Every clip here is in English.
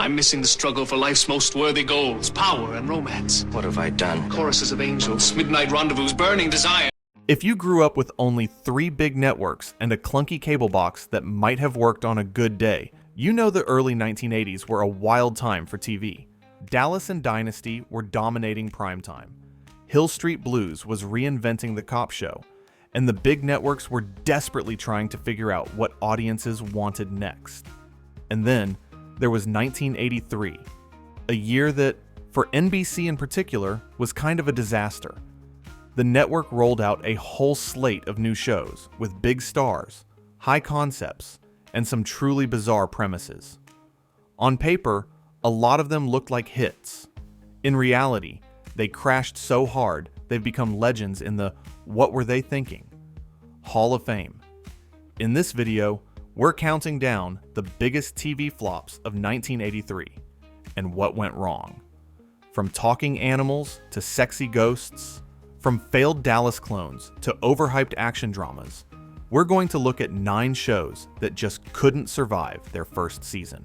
I'm missing the struggle for life's most worthy goals, power and romance. What have I done? Choruses of angels, midnight rendezvous, burning desire. If you grew up with only 3 big networks and a clunky cable box that might have worked on a good day, you know the early 1980s were a wild time for TV. Dallas and Dynasty were dominating primetime. Hill Street Blues was reinventing the cop show, and the big networks were desperately trying to figure out what audiences wanted next. And then there was 1983, a year that, for NBC in particular, was kind of a disaster. The network rolled out a whole slate of new shows with big stars, high concepts, and some truly bizarre premises. On paper, a lot of them looked like hits. In reality, they crashed so hard they've become legends in the "What Were They Thinking?" Hall of Fame. In this video, we're counting down the biggest TV flops of 1983 and what went wrong. From talking animals to sexy ghosts, from failed Dallas clones to overhyped action dramas, we're going to look at 9 shows that just couldn't survive their first season,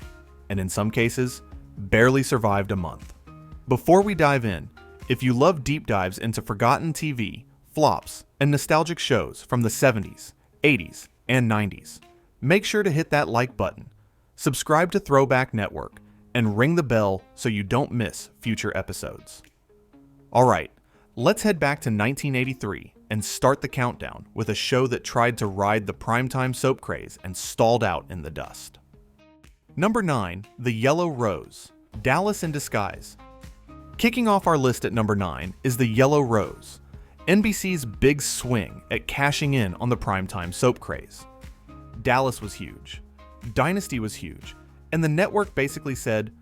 and in some cases, barely survived a month. Before we dive in, if you love deep dives into forgotten TV, flops, and nostalgic shows from the 70s, 80s, and 90s, make sure to hit that like button, subscribe to Throwback Network, and ring the bell so you don't miss future episodes. Alright, let's head back to 1983 and start the countdown with a show that tried to ride the primetime soap craze and stalled out in the dust. Number 9, The Yellow Rose, Dallas in Disguise. Kicking off our list at number 9 is The Yellow Rose, NBC's big swing at cashing in on the primetime soap craze. Dallas was huge, Dynasty was huge, and the network basically said,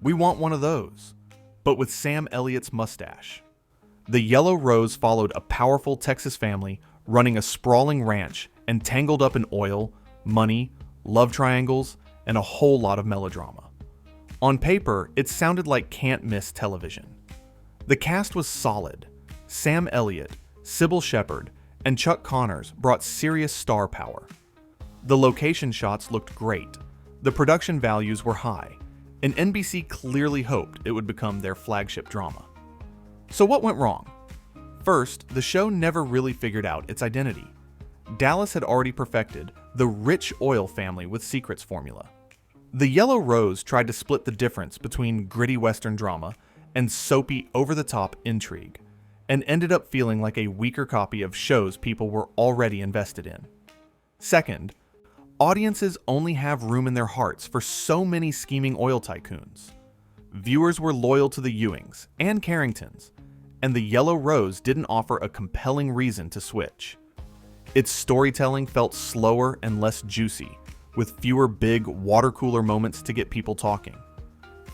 "We want one of those," but with Sam Elliott's mustache. The Yellow Rose followed a powerful Texas family running a sprawling ranch and tangled up in oil, money, love triangles, and a whole lot of melodrama. On paper, it sounded like can't-miss television. The cast was solid. Sam Elliott, Sybil Shepherd, and Chuck Connors brought serious star power. The location shots looked great, the production values were high, and NBC clearly hoped it would become their flagship drama. So what went wrong? First, the show never really figured out its identity. Dallas had already perfected the rich oil family with secrets formula. The Yellow Rose tried to split the difference between gritty Western drama and soapy, over-the-top intrigue, and ended up feeling like a weaker copy of shows people were already invested in. Second, audiences only have room in their hearts for so many scheming oil tycoons. Viewers were loyal to the Ewings and Carringtons, and The Yellow Rose didn't offer a compelling reason to switch. Its storytelling felt slower and less juicy, with fewer big water cooler moments to get people talking.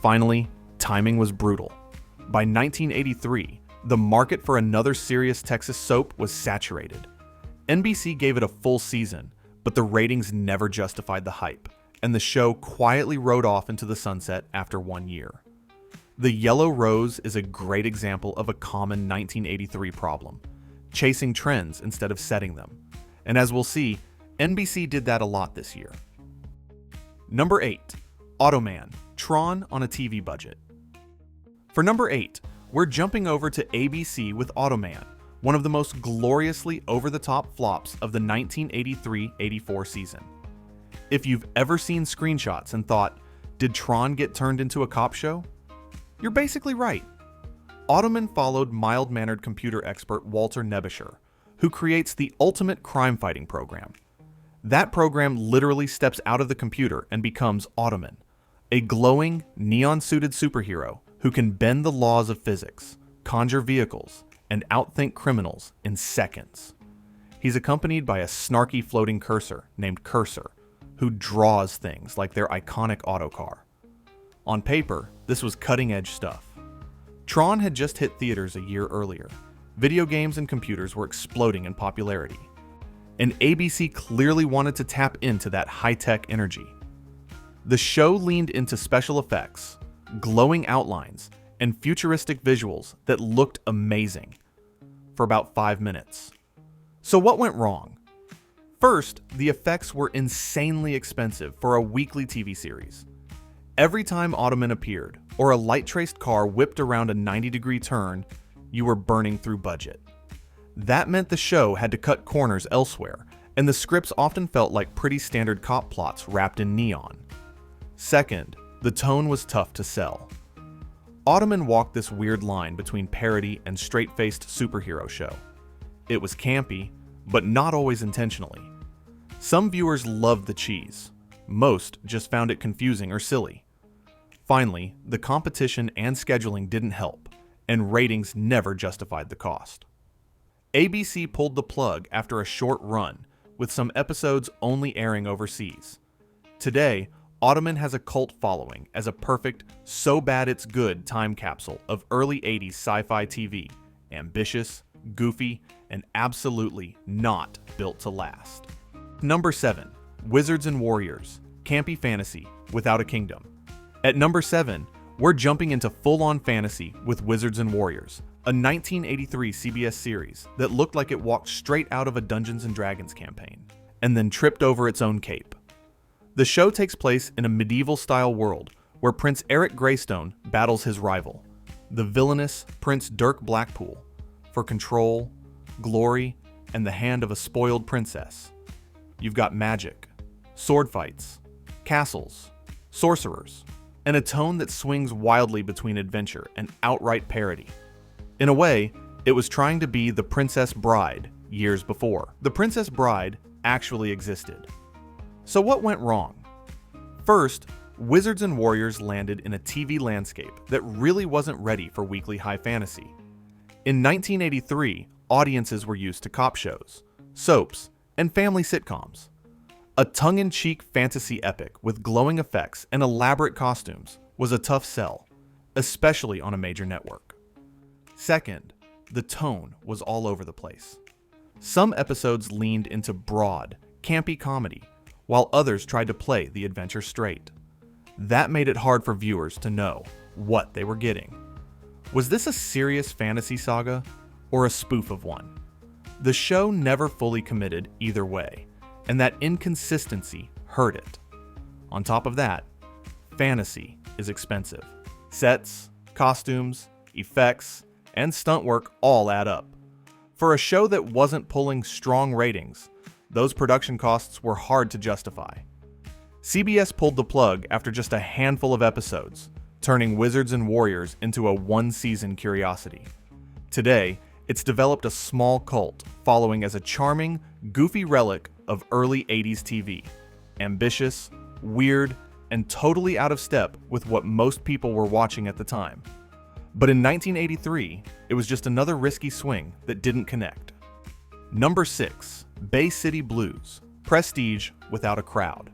Finally, timing was brutal. By 1983, the market for another serious Texas soap was saturated. NBC gave it a full season, but the ratings never justified the hype, and the show quietly rode off into the sunset after 1 year. The Yellow Rose is a great example of a common 1983 problem, chasing trends instead of setting them. And as we'll see, NBC did that a lot this year. Number 8, Automan, Tron on a TV budget. For number 8, we're jumping over to ABC with Automan, one of the most gloriously over-the-top flops of the 1983-84 season. If you've ever seen screenshots and thought, did Tron get turned into a cop show? You're basically right. Automan followed mild-mannered computer expert Walter Nebusher, who creates the ultimate crime-fighting program. That program literally steps out of the computer and becomes Automan, a glowing, neon-suited superhero who can bend the laws of physics, conjure vehicles, and outthink criminals in seconds. He's accompanied by a snarky floating cursor named Cursor, who draws things like their iconic autocar. On paper, this was cutting-edge stuff. Tron had just hit theaters a year earlier. Video games and computers were exploding in popularity, and ABC clearly wanted to tap into that high-tech energy. The show leaned into special effects, glowing outlines, and futuristic visuals that looked amazing for about 5 minutes. So what went wrong? First, the effects were insanely expensive for a weekly TV series. Every time Automan appeared, or a light-traced car whipped around a 90-degree turn, you were burning through budget. That meant the show had to cut corners elsewhere, and the scripts often felt like pretty standard cop plots wrapped in neon. Second, the tone was tough to sell. Automan walked this weird line between parody and straight-faced superhero show. It was campy, but not always intentionally. Some viewers loved the cheese. Most just found it confusing or silly. Finally, the competition and scheduling didn't help, and ratings never justified the cost. ABC pulled the plug after a short run, with some episodes only airing overseas. Today, Automan has a cult following as a perfect, so bad it's good time capsule of early 80s sci-fi TV, ambitious, goofy, and absolutely not built to last. Number 7. Wizards and Warriors, campy fantasy without a kingdom. At number 7, we're jumping into full-on fantasy with Wizards and Warriors, a 1983 CBS series that looked like it walked straight out of a Dungeons & Dragons campaign, and then tripped over its own cape. The show takes place in a medieval-style world where Prince Eric Greystone battles his rival, the villainous Prince Dirk Blackpool, for control, glory, and the hand of a spoiled princess. You've got magic, sword fights, castles, sorcerers, and a tone that swings wildly between adventure and outright parody. In a way, it was trying to be The Princess Bride years before. The Princess Bride actually existed. So what went wrong? First, Wizards and Warriors landed in a TV landscape that really wasn't ready for weekly high fantasy. In 1983, audiences were used to cop shows, soaps, and family sitcoms. A tongue-in-cheek fantasy epic with glowing effects and elaborate costumes was a tough sell, especially on a major network. Second, the tone was all over the place. Some episodes leaned into broad, campy comedy, while others tried to play the adventure straight. That made it hard for viewers to know what they were getting. Was this a serious fantasy saga, or a spoof of one? The show never fully committed either way, and that inconsistency hurt it. On top of that, fantasy is expensive. Sets, costumes, effects, and stunt work all add up. For a show that wasn't pulling strong ratings, those production costs were hard to justify. CBS pulled the plug after just a handful of episodes, turning Wizards and Warriors into a one-season curiosity. Today, it's developed a small cult following as a charming, goofy relic of early 80s TV. Ambitious, weird, and totally out of step with what most people were watching at the time. But in 1983, it was just another risky swing that didn't connect. Number 6. Bay City Blues, prestige without a crowd.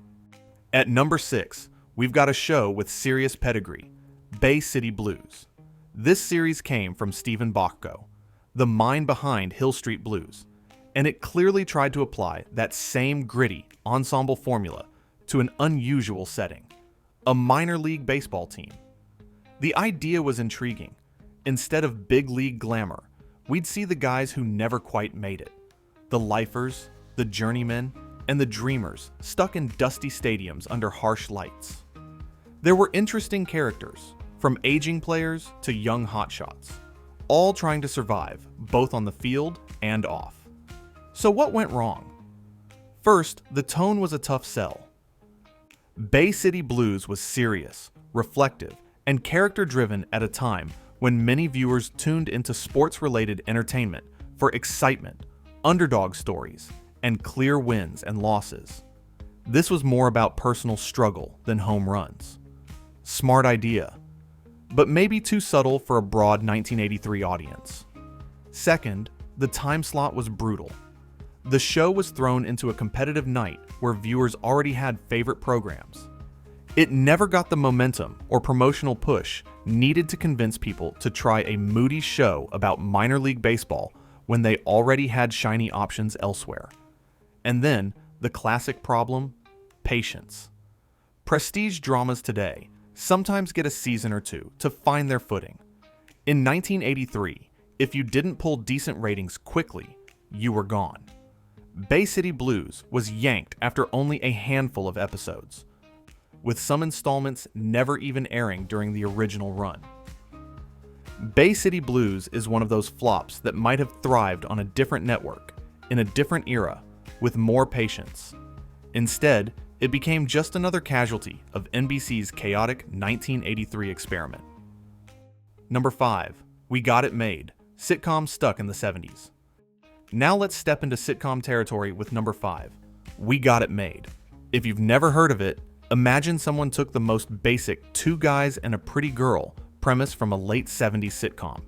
At number 6, we've got a show with serious pedigree, Bay City Blues. This series came from Stephen Bachko, the mind behind Hill Street Blues, and it clearly tried to apply that same gritty ensemble formula to an unusual setting, a minor league baseball team. The idea was intriguing. Instead of big league glamour, we'd see the guys who never quite made it. The lifers, the journeymen, and the dreamers stuck in dusty stadiums under harsh lights. There were interesting characters, from aging players to young hotshots, all trying to survive, both on the field and off. So what went wrong? First, the tone was a tough sell. Bay City Blues was serious, reflective, and character-driven at a time when many viewers tuned into sports-related entertainment for excitement, underdog stories, and clear wins and losses. This was more about personal struggle than home runs. Smart idea, but maybe too subtle for a broad 1983 audience. Second, the time slot was brutal. The show was thrown into a competitive night where viewers already had favorite programs. It never got the momentum or promotional push needed to convince people to try a moody show about minor league baseball when they already had shiny options elsewhere. And then, the classic problem, patience. Prestige dramas today sometimes get a season or two to find their footing. In 1983, if you didn't pull decent ratings quickly, you were gone. Bay City Blues was yanked after only a handful of episodes. with some installments never even airing during the original run. Bay City Blues is one of those flops that might have thrived on a different network, in a different era, with more patience. Instead, it became just another casualty of NBC's chaotic 1983 experiment. Number 5. We Got It Made, sitcom stuck in the 70s. Now let's step into sitcom territory with number 5, We Got It Made. If you've never heard of it, imagine someone took the most basic two guys and a pretty girl premise from a late 70s sitcom,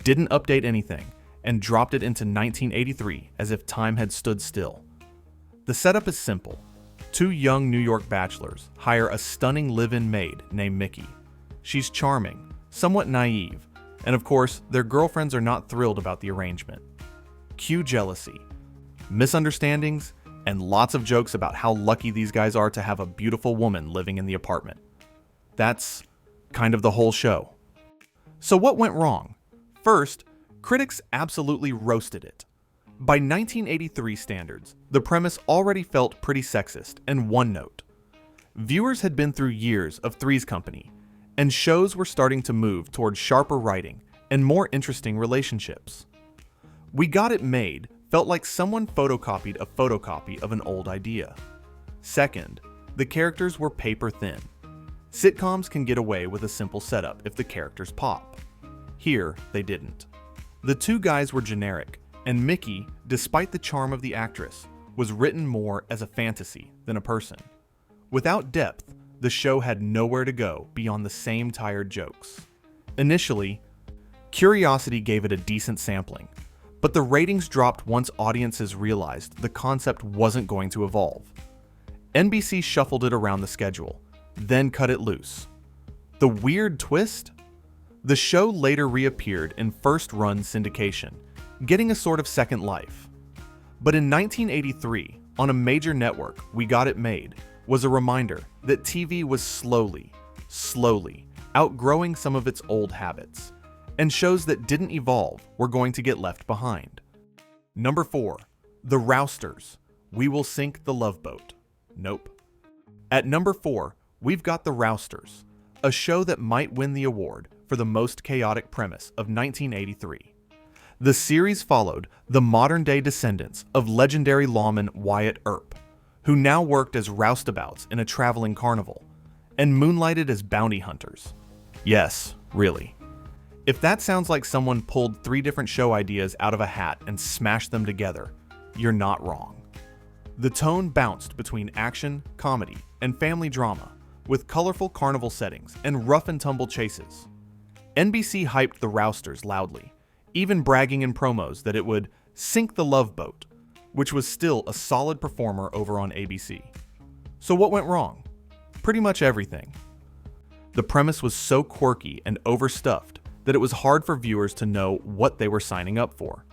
didn't update anything, and dropped it into 1983 as if time had stood still. The setup is simple. Two young New York bachelors hire a stunning live-in maid named Mickey. She's charming, somewhat naive, and of course, their girlfriends are not thrilled about the arrangement. Cue jealousy, misunderstandings, and lots of jokes about how lucky these guys are to have a beautiful woman living in the apartment. That's kind of the whole show. So what went wrong? First, critics absolutely roasted it. By 1983 standards, the premise already felt pretty sexist and one-note. Viewers had been through years of Three's Company, and shows were starting to move toward sharper writing and more interesting relationships. We Got It Made felt like someone photocopied a photocopy of an old idea. Second, the characters were paper thin. Sitcoms can get away with a simple setup if the characters pop. Here, they didn't. The two guys were generic, and Mickey, despite the charm of the actress, was written more as a fantasy than a person. Without depth, the show had nowhere to go beyond the same tired jokes. Initially, Curiosity gave it a decent sampling, but the ratings dropped once audiences realized the concept wasn't going to evolve. NBC shuffled it around the schedule, then cut it loose. The weird twist? The show later reappeared in first-run syndication, getting a sort of second life. But in 1983, on a major network, We Got It Made was a reminder that TV was slowly outgrowing some of its old habits, and shows that didn't evolve were going to get left behind. Number 4. The Rousters, We Will Sink the Love Boat. Nope. At number 4, we've got The Rousters, a show that might win the award for the most chaotic premise of 1983. The series followed the modern-day descendants of legendary lawman Wyatt Earp, who now worked as roustabouts in a traveling carnival, and moonlighted as bounty hunters. Yes, really. If that sounds like someone pulled 3 different show ideas out of a hat and smashed them together, you're not wrong. The tone bounced between action, comedy, and family drama, with colorful carnival settings and rough-and-tumble chases. NBC hyped The Rousters loudly, even bragging in promos that it would sink the love boat, which was still a solid performer over on ABC. So what went wrong? Pretty much everything. The premise was so quirky and overstuffed that it was hard for viewers to know what they were signing up for.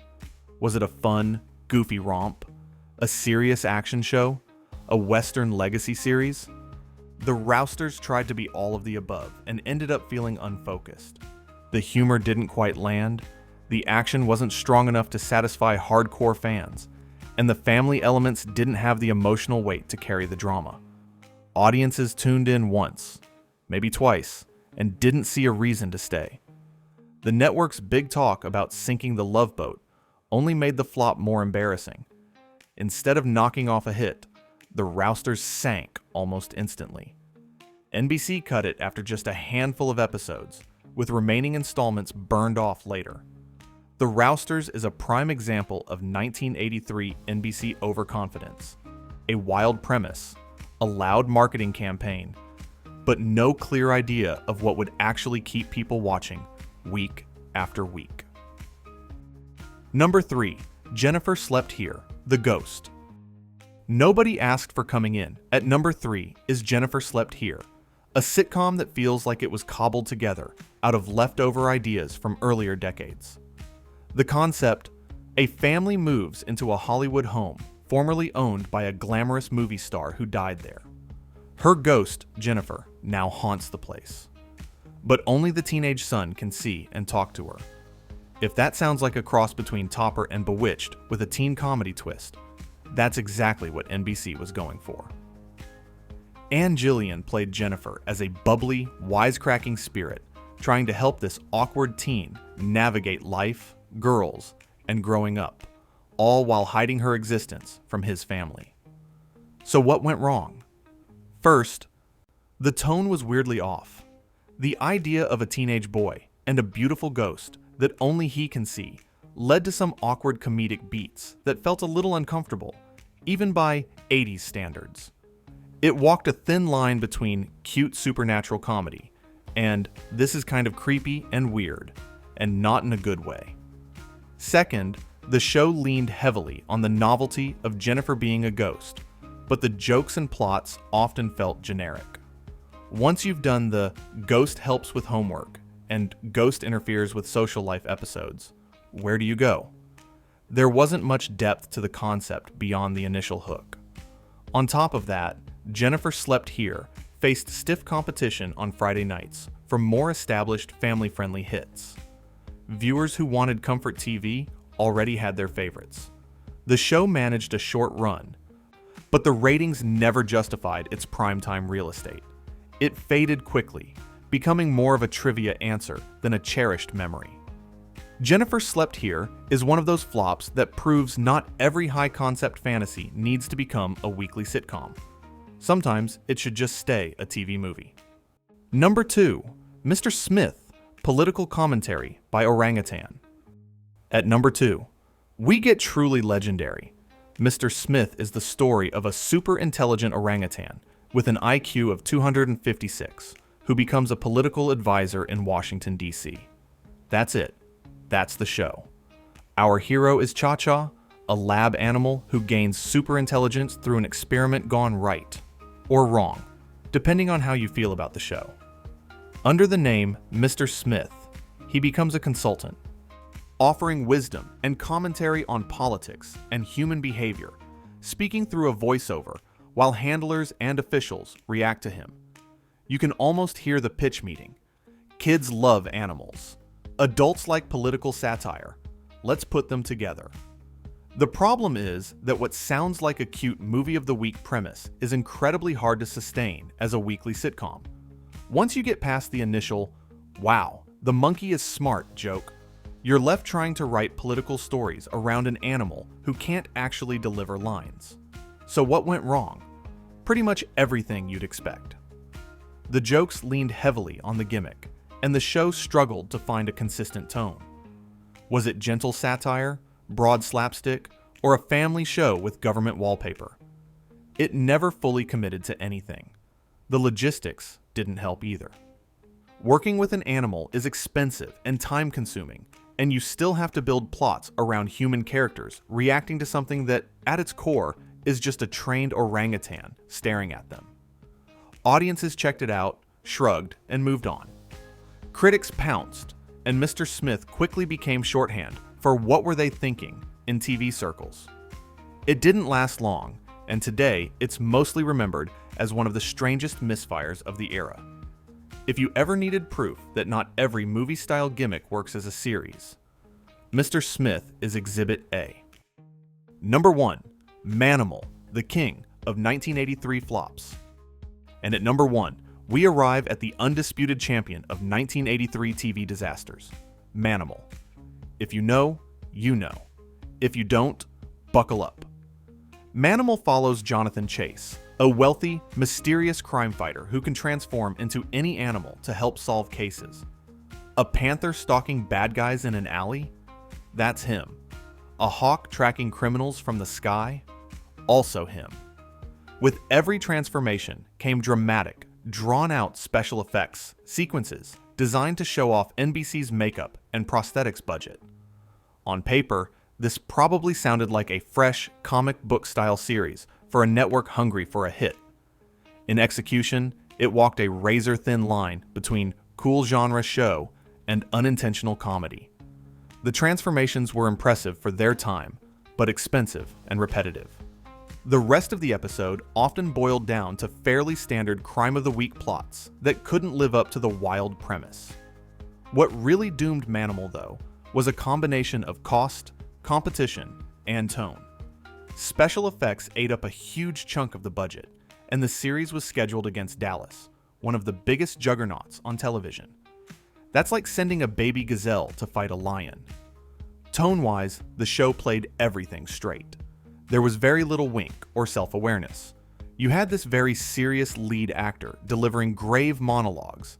Was it a fun, goofy romp? A serious action show? A Western legacy series? The Rousters tried to be all of the above and ended up feeling unfocused. The humor didn't quite land, the action wasn't strong enough to satisfy hardcore fans, and the family elements didn't have the emotional weight to carry the drama. Audiences tuned in once, maybe twice, and didn't see a reason to stay. The network's big talk about sinking the love boat only made the flop more embarrassing. Instead of knocking off a hit, the Rousters sank almost instantly. NBC cut it after just a handful of episodes, with remaining installments burned off later. The Rousters is a prime example of 1983 NBC overconfidence. A wild premise, a loud marketing campaign, but no clear idea of what would actually keep people watching week after week. Number 3. Jennifer Slept Here, The Ghost. Nobody asked for coming in. At number 3 is Jennifer Slept Here, a sitcom that feels like it was cobbled together out of leftover ideas from earlier decades. The concept: a family moves into a Hollywood home formerly owned by a glamorous movie star who died there. Her ghost, Jennifer, now haunts the place. But only the teenage son can see and talk to her. If that sounds like a cross between Topper and Bewitched with a teen comedy twist, that's exactly what NBC was going for. Ann Gillian played Jennifer as a bubbly, wisecracking spirit, trying to help this awkward teen navigate life, girls, and growing up, all while hiding her existence from his family. So what went wrong? First, the tone was weirdly off. The idea of a teenage boy and a beautiful ghost that only he can see led to some awkward comedic beats that felt a little uncomfortable, even by 80s standards. It walked a thin line between cute supernatural comedy and this is kind of creepy and weird, and not in a good way. Second, the show leaned heavily on the novelty of Jennifer being a ghost, but the jokes and plots often felt generic. Once you've done the ghost helps with homework and ghost interferes with social life episodes, where do you go? There wasn't much depth to the concept beyond the initial hook. On top of that, Jennifer Slept Here faced stiff competition on Friday nights from more established family-friendly hits. Viewers who wanted comfort TV already had their favorites. The show managed a short run, but the ratings never justified its primetime real estate. It faded quickly, becoming more of a trivia answer than a cherished memory. Jennifer Slept Here is one of those flops that proves not every high-concept fantasy needs to become a weekly sitcom. Sometimes it should just stay a TV movie. Number 2, Mr. Smith, political commentary by Orangutan. At number 2, we get truly legendary. Mr. Smith is the story of a super intelligent orangutan with an IQ of 256 who becomes a political advisor in Washington, D.C. That's it. That's the show. Our hero is Cha-Cha, a lab animal who gains super intelligence through an experiment gone right, or wrong, depending on how you feel about the show. Under the name Mr. Smith, he becomes a consultant, offering wisdom and commentary on politics and human behavior, speaking through a voiceover while handlers and officials react to him. You can almost hear the pitch meeting. Kids love animals. Adults like political satire. Let's put them together. The problem is that what sounds like a cute movie of the week premise is incredibly hard to sustain as a weekly sitcom. Once you get past the initial, wow, the monkey is smart joke, you're left trying to write political stories around an animal who can't actually deliver lines. So what went wrong? Pretty much everything you'd expect. The jokes leaned heavily on the gimmick, and the show struggled to find a consistent tone. Was it gentle satire, broad slapstick, or a family show with government wallpaper? It never fully committed to anything. The logistics didn't help either. Working with an animal is expensive and time-consuming, and you still have to build plots around human characters reacting to something that, at its core, is just a trained orangutan staring at them. Audiences checked it out, shrugged, and moved on. Critics pounced, and Mr. Smith quickly became shorthand for what were they thinking in TV circles. It didn't last long, and today it's mostly remembered as one of the strangest misfires of the era. If you ever needed proof that not every movie-style gimmick works as a series, Mr. Smith is Exhibit A. Number 1, Manimal, the king of 1983 flops. And at number 1, we arrive at the undisputed champion of 1983 TV disasters, Manimal. If you know, you know. If you don't, buckle up. Manimal follows Jonathan Chase, a wealthy, mysterious crime fighter who can transform into any animal to help solve cases. A panther stalking bad guys in an alley? That's him. A hawk tracking criminals from the sky? Also him. With every transformation came dramatic, drawn-out special effects, sequences designed to show off NBC's makeup and prosthetics budget. On paper, this probably sounded like a fresh, comic book-style series for a network hungry for a hit. In execution, it walked a razor-thin line between cool genre show and unintentional comedy. The transformations were impressive for their time, but expensive and repetitive. The rest of the episode often boiled down to fairly standard crime of the week plots that couldn't live up to the wild premise. What really doomed Manimal, though, was a combination of cost, competition, and tone. Special effects ate up a huge chunk of the budget, and the series was scheduled against Dallas, one of the biggest juggernauts on television. That's like sending a baby gazelle to fight a lion. Tone-wise, the show played everything straight. There was very little wink or self-awareness. You had this very serious lead actor delivering grave monologues,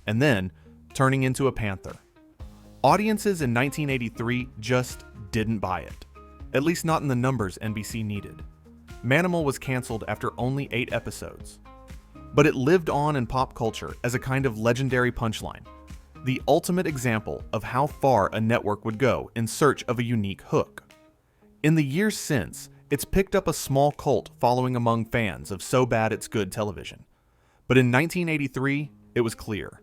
and then turning into a panther. Audiences in 1983 just didn't buy it, at least not in the numbers NBC needed. Manimal was canceled after only 8 episodes. But it lived on in pop culture as a kind of legendary punchline, the ultimate example of how far a network would go in search of a unique hook. In the years since, it's picked up a small cult following among fans of So Bad It's Good television. But in 1983, it was clear.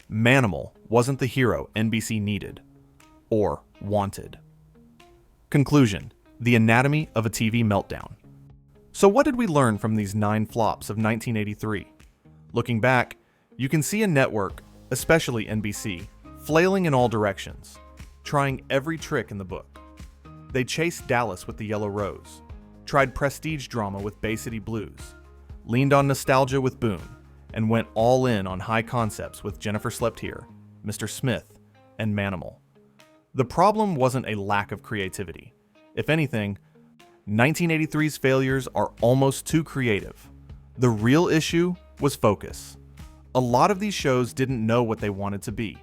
Manimal wasn't the hero NBC needed or wanted. Conclusion: the anatomy of a TV meltdown. So what did we learn from these 9 flops of 1983? Looking back, you can see a network, especially NBC, flailing in all directions, trying every trick in the book. They chased Dallas with The Yellow Rose, tried prestige drama with Bay City Blues, leaned on nostalgia with Boone, and went all in on high concepts with Jennifer Slept Here, Mr. Smith, and Manimal. The problem wasn't a lack of creativity. If anything, 1983's failures are almost too creative. The real issue was focus. A lot of these shows didn't know what they wanted to be,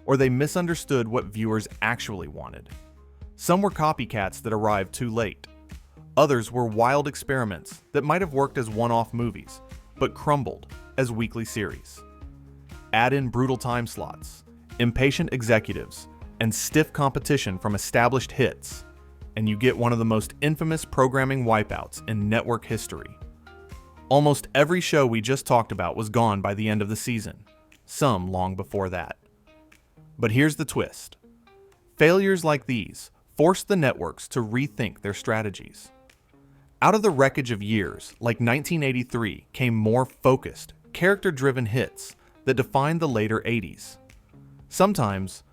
or they misunderstood what viewers actually wanted. Some were copycats that arrived too late. Others were wild experiments that might have worked as one-off movies, but crumbled as weekly series. Add in brutal time slots, impatient executives, and stiff competition from established hits, and you get one of the most infamous programming wipeouts in network history. Almost every show we just talked about was gone by the end of the season, some long before that. But here's the twist. Failures like these forced the networks to rethink their strategies. Out of the wreckage of years like 1983 came more focused, character-driven hits that defined the later 80s. Sometimes,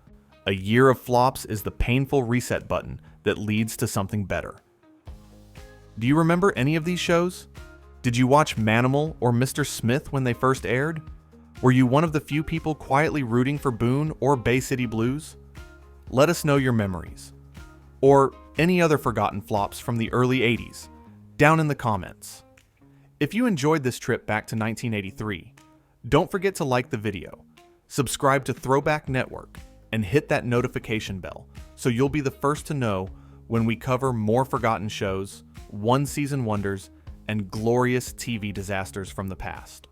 a year of flops is the painful reset button that leads to something better. Do you remember any of these shows? Did you watch Manimal or Mr. Smith when they first aired? Were you one of the few people quietly rooting for Boone or Bay City Blues? Let us know your memories. Or any other forgotten flops from the early 80s, down in the comments. If you enjoyed this trip back to 1983, don't forget to like the video, subscribe to Throwback Network, and hit that notification bell so you'll be the first to know when we cover more forgotten shows, one-season wonders, and glorious TV disasters from the past.